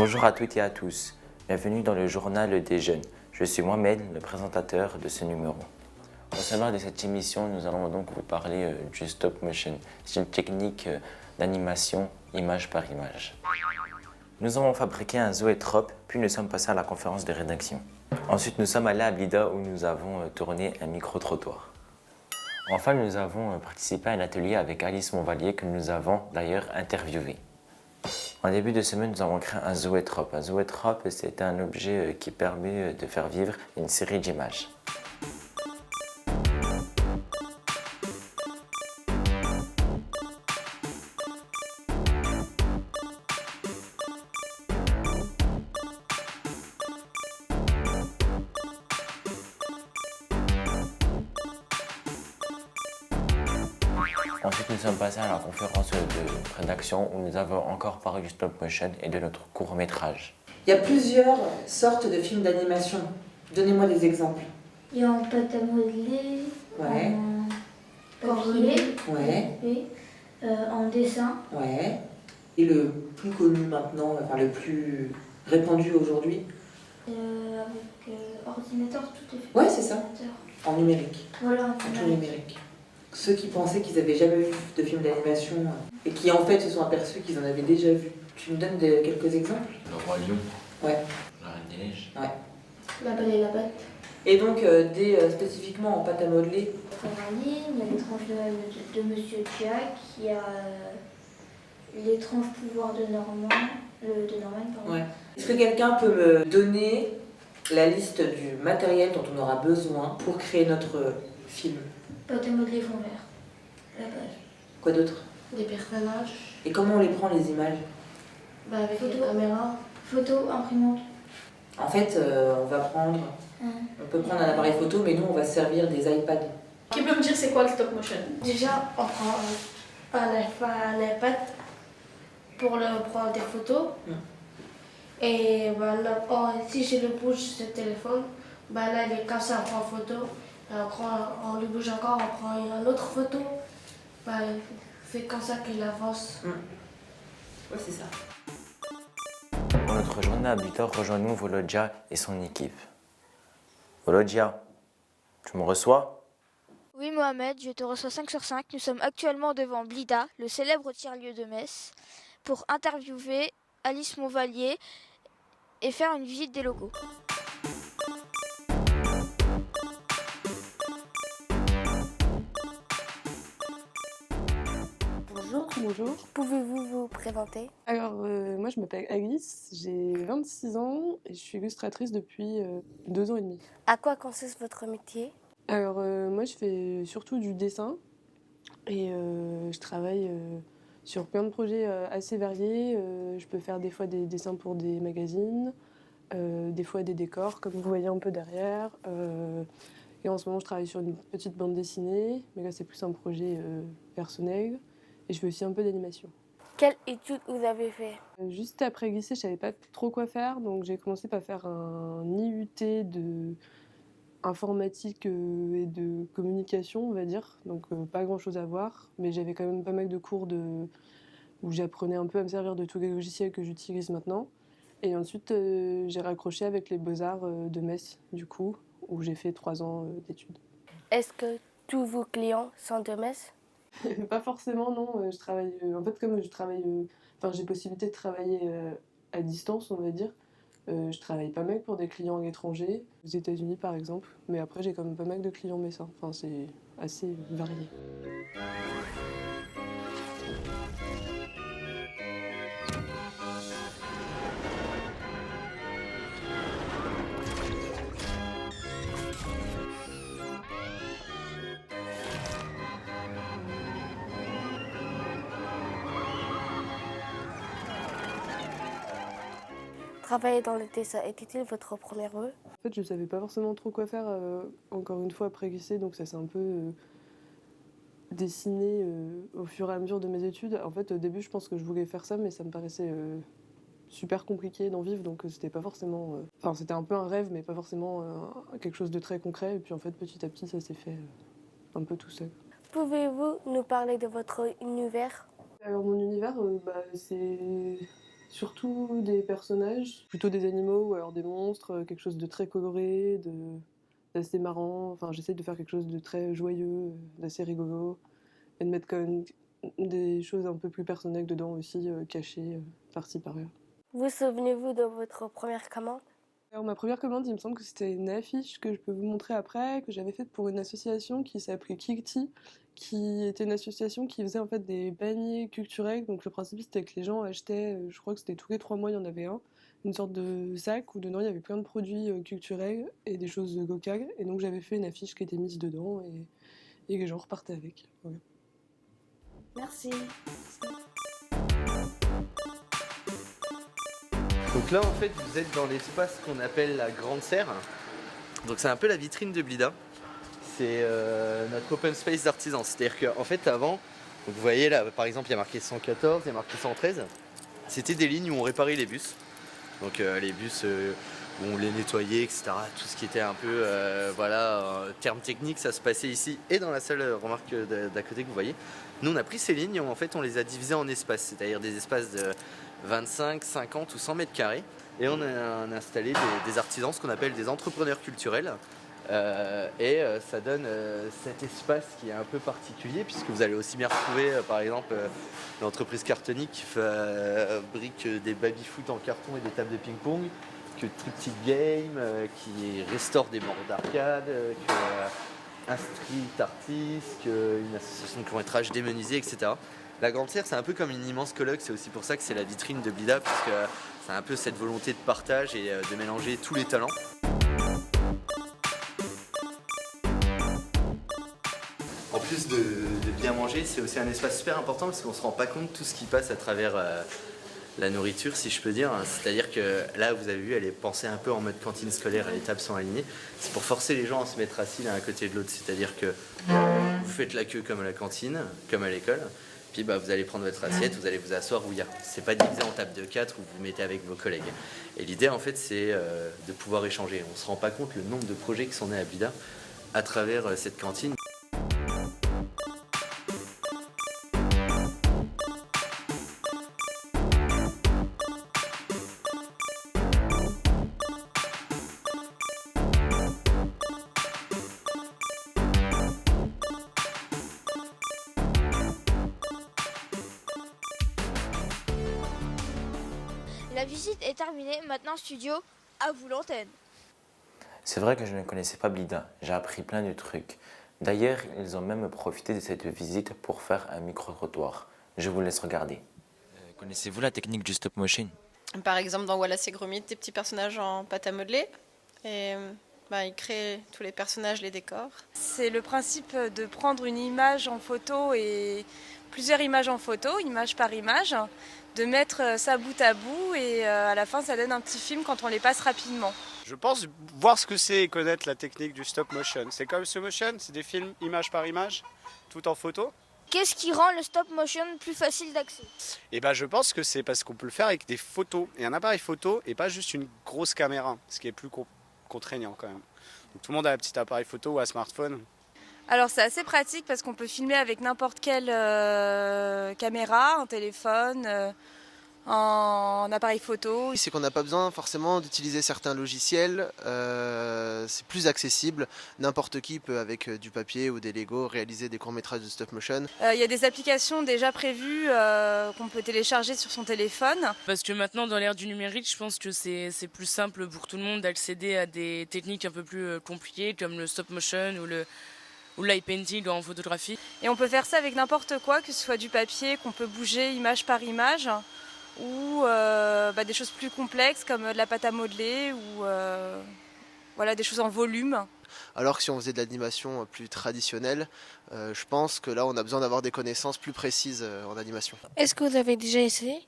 Bonjour à toutes et à tous, bienvenue dans le journal des jeunes. Je suis Mohamed, le présentateur de ce numéro. Au sommaire de cette émission, nous allons donc vous parler du stop motion. C'est une technique d'animation image par image. Nous avons fabriqué un zoétrope, puis nous sommes passés à la conférence de rédaction. Ensuite, nous sommes allés à Blida où nous avons tourné un micro-trottoir. Enfin, nous avons participé à un atelier avec Alice Monvalier que nous avons d'ailleurs interviewé. En début de semaine, nous avons créé un zoétrope. Un zoétrope, c'est un objet qui permet de faire vivre une série d'images. Ensuite, nous sommes passés à la conférence de rédaction où nous avons encore parlé du stop motion et de notre court-métrage. Il y a plusieurs sortes de films d'animation. Donnez-moi des exemples. Il y a en pâte à modeler, Ouais. en corrier, Ouais, en dessin. ouais. Et le plus connu maintenant, enfin le plus répandu aujourd'hui, Avec ordinateur, tout est fait. Ouais, c'est ça. Ordinateur. en numérique, Voilà, en tout numérique. Ceux qui pensaient qu'ils n'avaient jamais vu de films d'animation et qui en fait se sont aperçus qu'ils en avaient déjà vu. Tu me donnes quelques exemples? Le Roi Lion. Ouais. La Reine des Neiges. La Belle et la Bête. Et donc, spécifiquement en pâte à modeler. Il y a l'étrange de Monsieur Jack, il y a l'étrange pouvoir de Norman, pardon. Ouais. Est-ce que quelqu'un peut me donner la liste du matériel dont on aura besoin pour créer notre film? Pâte à modeler fond vert, la base. Quoi d'autre? Des personnages. Et comment on les prend les images? Avec la caméra. Photo, imprimante. En fait, on peut prendre un appareil photo, mais nous on va se servir des iPads. Qui peut me dire c'est quoi le stop motion? Déjà, on prend un iPad pour prendre des photos. Et voilà, si je le bouge sur le téléphone, là, il est comme ça, on prend une photo. On le bouge encore, on prend une autre photo. C'est comme ça qu'il avance. Ouais, c'est ça. Pour notre journée à Blida, rejoignons Volodja et son équipe. Volodja, tu me reçois? Oui Mohamed, je te reçois 5 sur 5. Nous sommes actuellement devant Blida, le célèbre tiers-lieu de Metz, pour interviewer Alice Monvalier et faire une visite des locaux. Bonjour. Pouvez-vous vous présenter? Alors, moi je m'appelle Alice, j'ai 26 ans et je suis illustratrice depuis 2 ans et demi. À quoi consiste votre métier? Alors, moi je fais surtout du dessin et je travaille sur plein de projets assez variés. Je peux faire des fois des dessins pour des magazines, des fois des décors comme vous voyez un peu derrière. Et en ce moment je travaille sur une petite bande dessinée, mais là c'est plus un projet personnel. Et je fais aussi un peu d'animation. Quelle étude vous avez fait? Juste après le lycée, je savais pas trop quoi faire, donc j'ai commencé par faire un IUT de informatique et de communication, on va dire. Donc pas grand chose à voir, mais j'avais quand même pas mal de cours où j'apprenais un peu à me servir de tous les logiciels que j'utilise maintenant. Et ensuite, j'ai raccroché avec les Beaux-Arts de Metz, du coup, où j'ai fait 3 ans d'études. Est-ce que tous vos clients sont de Metz? Pas forcément, non. Je travaille. En fait, comme je travaille. Enfin, j'ai possibilité de travailler à distance, on va dire. Je travaille pas mal pour des clients à l'étranger, aux États-Unis par exemple. Mais après, j'ai quand même pas mal de clients messins. Enfin, c'est assez varié. Travailler dans le dessin était-il votre premier vœu? En fait, je savais pas forcément trop quoi faire, encore une fois, après le lycée, donc ça s'est un peu dessiné au fur et à mesure de mes études. En fait, au début, je pense que je voulais faire ça, mais ça me paraissait super compliqué d'en vivre, donc c'était pas forcément... Enfin, c'était un peu un rêve, mais pas forcément quelque chose de très concret. Et puis en fait, petit à petit, ça s'est fait un peu tout seul. Pouvez-vous nous parler de votre univers? Alors mon univers, c'est Surtout des personnages, plutôt des animaux ou alors des monstres, quelque chose de très coloré, d'assez marrant. Enfin, j'essaie de faire quelque chose de très joyeux, d'assez rigolo, et de mettre quand même des choses un peu plus personnelles dedans aussi, cachées par-ci par-là. Vous souvenez-vous de votre première commande? Alors, ma première commande, il me semble que c'était une affiche que je peux vous montrer après, que j'avais faite pour une association qui s'appelait Kikti, qui était une association qui faisait en fait des paniers culturels. Donc le principe c'était que les gens achetaient, je crois que c'était tous les 3 mois il y en avait un, une sorte de sac où dedans il y avait plein de produits culturels et des choses locales. Et donc j'avais fait une affiche qui était mise dedans et les gens repartaient avec. Voilà. Merci. Donc là en fait vous êtes dans l'espace qu'on appelle la Grande Serre. Donc c'est un peu la vitrine de Blida. C'est notre open space d'artisans. C'est-à-dire qu'en fait avant, donc vous voyez là par exemple il y a marqué 114, il y a marqué 113. C'était des lignes où on réparait les bus. Donc les bus où on les nettoyait, etc. Tout ce qui était un peu terme technique, ça se passait ici et dans la salle remarque d'à côté que vous voyez. Nous on a pris ces lignes et en fait on les a divisées en espaces, c'est-à-dire des espaces de 25, 50 ou 100 mètres carrés. Et on a installé des artisans, ce qu'on appelle des entrepreneurs culturels. Ça donne cet espace qui est un peu particulier, puisque vous allez aussi bien retrouver par exemple l'entreprise Cartonique qui fabrique des baby-foot en carton et des tables de ping-pong, que Triptych Game qui restaure des bords d'arcade, un street artiste, une association de court-métrage démonisé, etc. La Grande Serre, c'est un peu comme une immense colloque, c'est aussi pour ça que c'est la vitrine de Blida, puisque c'est un peu cette volonté de partage et de mélanger tous les talents. En plus de bien manger, c'est aussi un espace super important parce qu'on ne se rend pas compte de tout ce qui passe à travers la nourriture, si je peux dire. C'est-à-dire que là, vous avez vu, elle est pensée un peu en mode cantine scolaire, les tables sont alignées. C'est pour forcer les gens à se mettre assis l'un à côté de l'autre. C'est-à-dire que vous faites la queue comme à la cantine, comme à l'école. Puis vous allez prendre votre assiette, vous allez vous asseoir où il y a. C'est pas divisé en table de 4 où vous vous mettez avec vos collègues. Et l'idée, en fait, c'est de pouvoir échanger. On ne se rend pas compte le nombre de projets qui sont nés à Blida à travers cette cantine. La visite est terminée, maintenant studio, à vous l'antenne. C'est vrai que je ne connaissais pas Blida, j'ai appris plein de trucs. D'ailleurs, ils ont même profité de cette visite pour faire un micro-trottoir. Je vous laisse regarder. Connaissez-vous la technique du stop motion? Par exemple, dans Wallace et Gromit, des petits personnages en pâte à modeler. Et ils créent tous les personnages, les décors. C'est le principe de prendre une image en photo et plusieurs images en photo, image par image, de mettre ça bout à bout et à la fin ça donne un petit film quand on les passe rapidement. Je pense voir ce que c'est et connaître la technique du stop motion. C'est comme slow motion, c'est des films image par image, tout en photo. Qu'est-ce qui rend le stop motion plus facile d'accès? Et je pense que c'est parce qu'on peut le faire avec des photos et un appareil photo et pas juste une grosse caméra, ce qui est plus contraignant quand même. Donc, tout le monde a un petit appareil photo ou un smartphone. Alors c'est assez pratique parce qu'on peut filmer avec n'importe quelle caméra, un téléphone, en appareil photo. C'est qu'on n'a pas besoin forcément d'utiliser certains logiciels, c'est plus accessible. N'importe qui peut avec du papier ou des Lego réaliser des courts-métrages de stop motion. Il y a des applications déjà prévues qu'on peut télécharger sur son téléphone. Parce que maintenant dans l'ère du numérique, je pense que c'est plus simple pour tout le monde d'accéder à des techniques un peu plus compliquées comme le stop motion ou l'eye painting en photographie. Et on peut faire ça avec n'importe quoi, que ce soit du papier qu'on peut bouger image par image, ou des choses plus complexes comme de la pâte à modeler ou des choses en volume. Alors que si on faisait de l'animation plus traditionnelle, je pense que là on a besoin d'avoir des connaissances plus précises en animation. Est-ce que vous avez déjà essayé?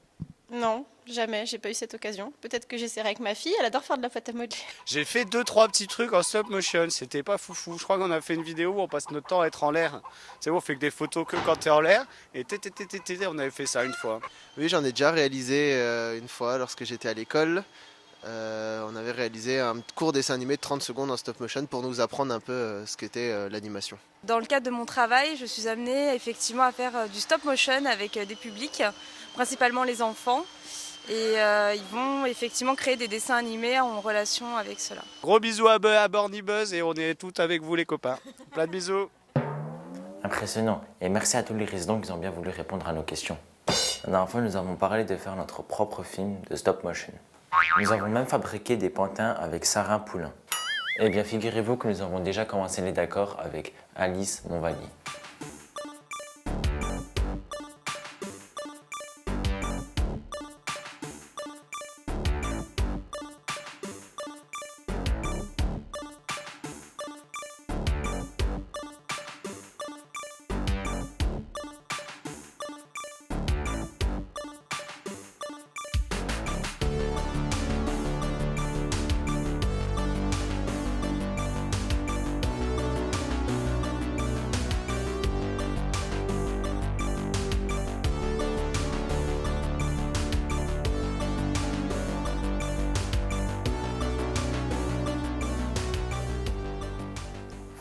Non, jamais, j'ai pas eu cette occasion. Peut-être que j'essaierai avec ma fille, elle adore faire de la pâte à modeler. J'ai fait 2-3 petits trucs en stop motion, c'était pas foufou. Je crois qu'on a fait une vidéo où on passe notre temps à être en l'air. C'est bon, on fait que des photos que quand t'es en l'air. Et on avait fait ça une fois. Oui, j'en ai déjà réalisé une fois lorsque j'étais à l'école. On avait réalisé un court dessin animé de 30 secondes en stop motion pour nous apprendre un peu ce qu'était l'animation. Dans le cadre de mon travail, je suis amenée effectivement à faire du stop motion avec des publics, principalement les enfants. Et ils vont effectivement créer des dessins animés en relation avec cela. Gros bisous à Borny Buzz et on est tous avec vous les copains. Plein de bisous. Impressionnant. Et merci à tous les résidents qui ont bien voulu répondre à nos questions. La dernière fois, nous avons parlé de faire notre propre film de stop motion. Nous avons même fabriqué des pantins avec Sarah Poulain. Eh bien, figurez-vous que nous avons déjà commencé les décors avec Alice Monvalier.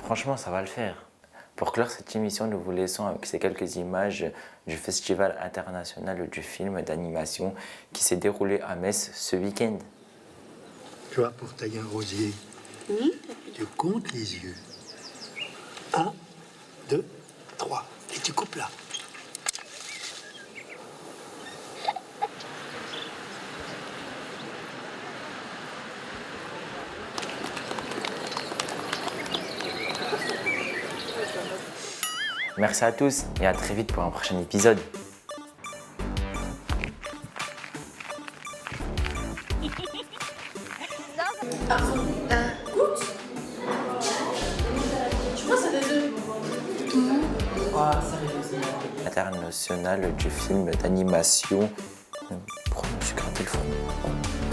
Franchement, ça va le faire. Pour clore cette émission, nous vous laissons avec ces quelques images du Festival international du film d'animation qui s'est déroulé à Metz ce week-end. Tu vois, pour tailler un rosier, tu comptes les yeux. 1, 2, 3. Et tu coupes là. Merci à tous et à très vite pour un prochain épisode. International du film d'animation. Pourquoi je me suis gratté le téléphone?